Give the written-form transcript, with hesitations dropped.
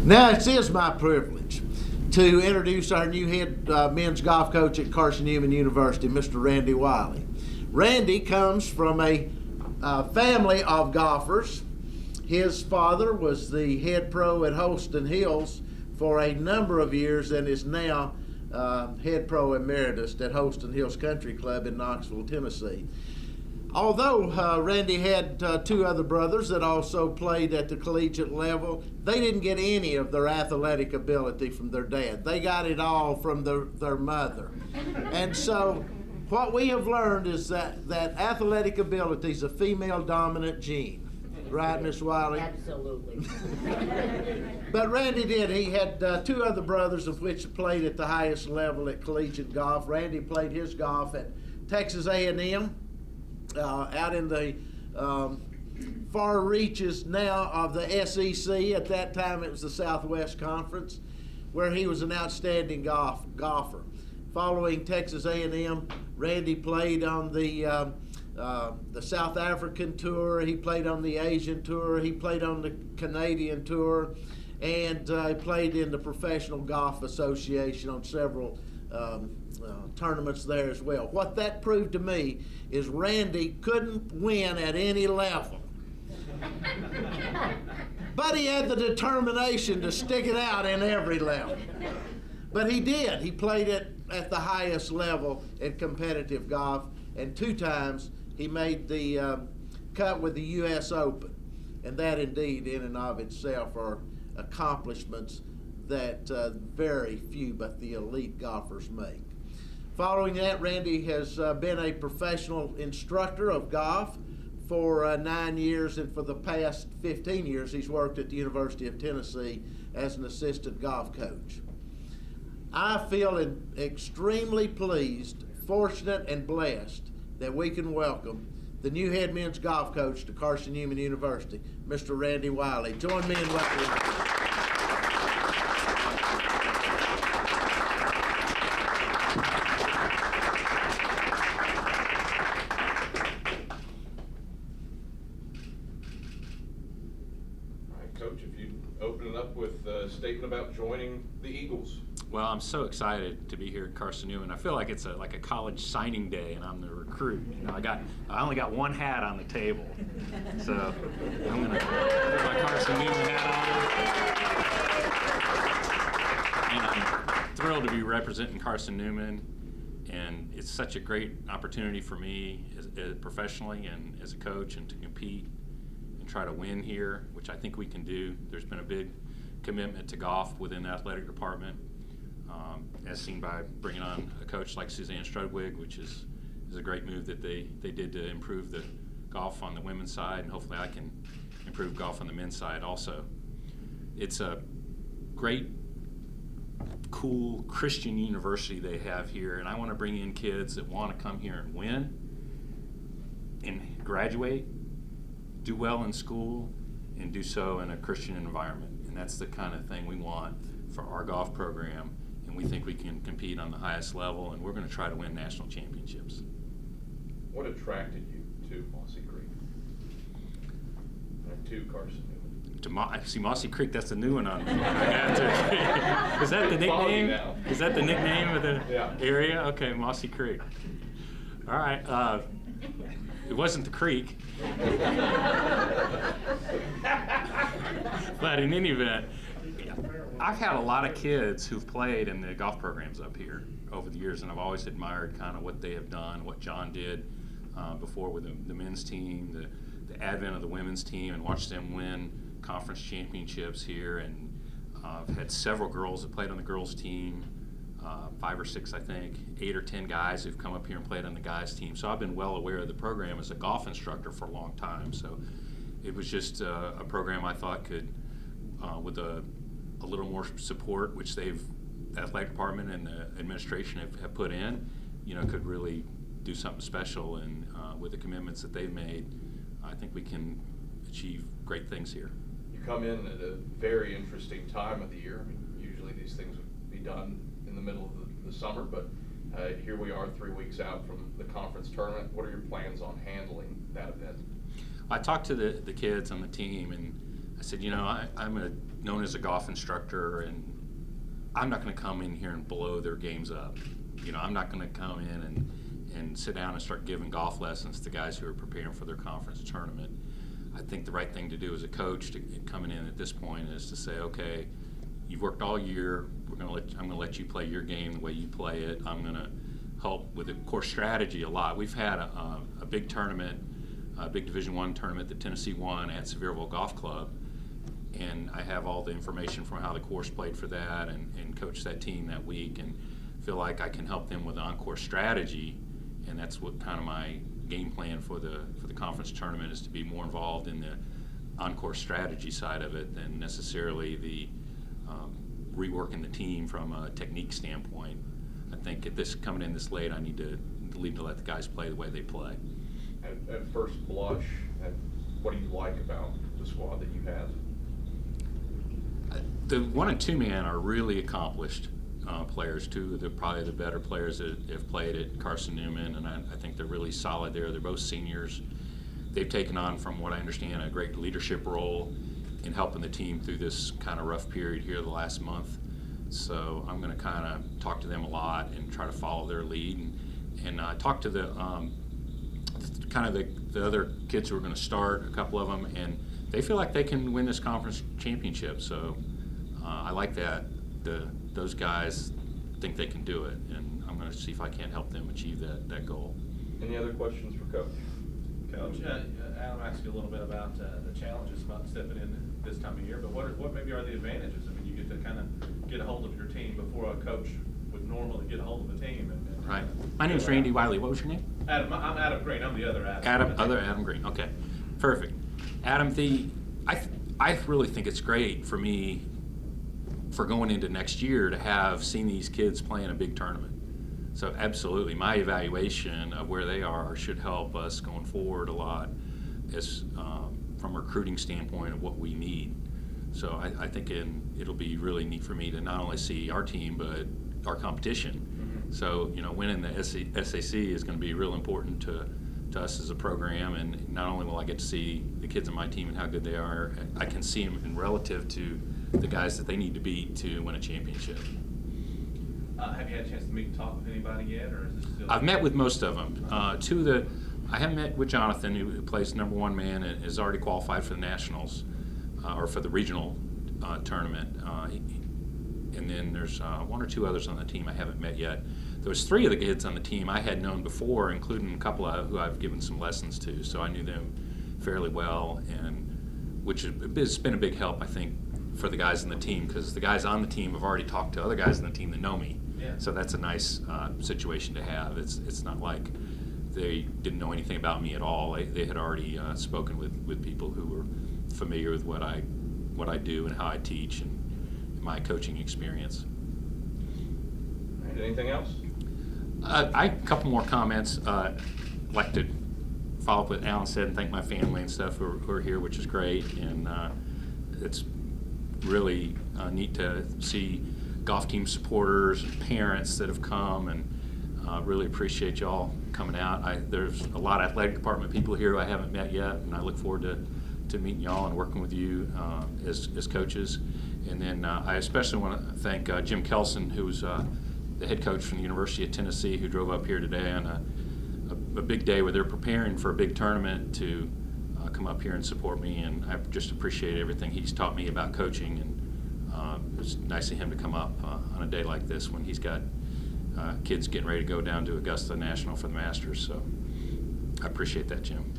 Now it is my privilege to introduce our new head men's golf coach at Carson-Newman University, Mr. Randy Wylie. Randy comes from a family of golfers. His father was the head pro at Holston Hills for a number of years and is now head pro emeritus at Holston Hills Country Club in Knoxville, Tennessee. Although Randy had two other brothers that also played at the collegiate level, they didn't get any of their athletic ability from their dad. They got it all from their mother. And so what we have learned is that athletic ability is a female-dominant gene. Right, Miss Wylie? Absolutely. But Randy did. He had two other brothers of which played at the highest level at collegiate golf. Randy played his golf at Texas A&M. Out in the far reaches now of the SEC. At that time it was the Southwest Conference, where he was an outstanding golfer. Following Texas A&M, Randy played on the South African Tour, he played on the Asian Tour, he played on the Canadian Tour, and he played in the Professional Golf Association on several tournaments there as well. What that proved to me is Randy couldn't win at any level. But he had the determination to stick it out in every level. But he did. He played it at the highest level in competitive golf, and two times he made the cut with the U.S. Open. And that indeed in and of itself are accomplishments that very few but the elite golfers make. Following that, Randy has been a professional instructor of golf for 9 years, and for the past 15 years he's worked at the University of Tennessee as an assistant golf coach. I feel extremely pleased, fortunate, and blessed that we can welcome the new head men's golf coach to Carson-Newman University, Mr. Randy Wylie. Join me in welcoming. Coach, if you open it up with a statement about joining the Eagles. Well, I'm so excited to be here at Carson-Newman. I feel like it's like a college signing day, and I'm the recruit. You know, I only got one hat on the table, so I'm gonna put my Carson-Newman hat on. And I'm thrilled to be representing Carson-Newman, and it's such a great opportunity for me professionally and as a coach, and to compete and try to win here, which I think we can do. There's been a big commitment to golf within the athletic department, as seen by bringing on a coach like Suzanne Strudwig, which is a great move that they did to improve the golf on the women's side, and hopefully I can improve golf on the men's side also. It's a great, cool Christian university they have here, and I want to bring in kids that want to come here and win and graduate, do well in school, and do so in a Christian environment. And that's the kind of thing we want for our golf program, and we think we can compete on the highest level, and we're going to try to win national championships. What attracted you to Mossy Creek and to Carson-Newman? See, Mossy Creek, that's a new one on me. Is that the nickname? Is that the nickname of the area? Okay, Mossy Creek. All right. It wasn't the creek. But in any event, I've had a lot of kids who've played in the golf programs up here over the years, and I've always admired kind of what they have done, what John did before with the men's team, the advent of the women's team, and watched them win conference championships here. And I've had several girls that played on the girls' team, 5 or 6, I think, 8 or 10 guys who've come up here and played on the guys' team. So I've been well aware of the program as a golf instructor for a long time. So it was just a program I thought could, with a little more support, which the athletic department and the administration have put in, could really do something special. And with the commitments that they've made, I think we can achieve great things here. You come in at a very interesting time of the year. I mean, usually these things would be done in the middle of the summer, but here we are 3 weeks out from the conference tournament. What are your plans on handling that event? I talked to the kids on the team, and I said, I'm a known as a golf instructor, and I'm not going to come in here and blow their games up. I'm not going to come in and sit down and start giving golf lessons to guys who are preparing for their conference tournament. I think the right thing to do as a coach coming in at this point is to say, okay, you've worked all year. I'm going to let you play your game the way you play it. I'm going to help with the course strategy a lot. We've had a big tournament, a big Division I tournament that Tennessee won at Sevierville Golf Club, and I have all the information from how the course played for that and coached that team that week, and feel like I can help them with the on-course strategy, and that's what kind of my game plan for the conference tournament is, to be more involved in the on-course strategy side of it than necessarily the reworking the team from a technique standpoint. I think coming in this late, I need to let the guys play the way they play. At first blush, what do you like about the squad that you have? The 1 and 2 man are really accomplished players. Probably the better players that have played at Carson-Newman, and I think they're really solid there. They're both seniors. They've taken on, from what I understand, a great leadership role in helping the team through this kind of rough period here the last month. So I'm going to kind of talk to them a lot and try to follow their lead, and talk to the other kids who are going to start, a couple of them, and they feel like they can win this conference championship. So I like that. Those guys think they can do it, and I'm going to see if I can't help them achieve that goal. Any other questions for Coach? Coach, Adam asked you a little bit about the challenges about stepping in this time of year, but what maybe are the advantages? I mean, you get to kind of get a hold of your team before a coach would normally get a hold of a team. Right. My name is Randy Wylie. What was your name? Adam. I'm Adam Green. I'm the other Adam. Adam Green. Okay, perfect. Adam, I really think it's great for me, for going into next year, to have seen these kids playing a big tournament. So absolutely, my evaluation of where they are should help us going forward a lot, as from a recruiting standpoint of what we need. So I think it'll be really neat for me to not only see our team, but our competition. Mm-hmm. So winning the SAC is going to be real important to us as a program, and not only will I get to see the kids on my team and how good they are, I can see them in relative to the guys that they need to beat to win a championship. Have you had a chance to meet and talk with anybody yet, or is this still? I've met with most of them. I haven't met with Jonathan, who plays #1 man and is already qualified for the Nationals, or for the regional tournament. And then there's 1 or 2 others on the team I haven't met yet. There was 3 of the kids on the team I had known before, including a couple who I've given some lessons to, so I knew them fairly well, and which has been a big help, I think, for the guys on the team, because the guys on the team have already talked to other guys on the team that know me. Yeah. So that's a nice situation to have. It's not like they didn't know anything about me at all. They had already spoken with people who were familiar with what I do and how I teach and my coaching experience. All right, anything else? A couple more comments. I'd like to follow up with what Alan said and thank my family and stuff who are here, which is great. And it's really neat to see golf team supporters and parents that have come, and really appreciate y'all coming out. There's a lot of athletic department people here who I haven't met yet, and I look forward to meeting y'all and working with you as coaches. And then I especially want to thank Jim Kelson, who's the head coach from the University of Tennessee, who drove up here today on a big day where they're preparing for a big tournament to come up here and support me, and I just appreciate everything he's taught me about coaching, and it's nice of him to come up on a day like this when he's got kids getting ready to go down to Augusta National for the Masters. So I appreciate that, Jim.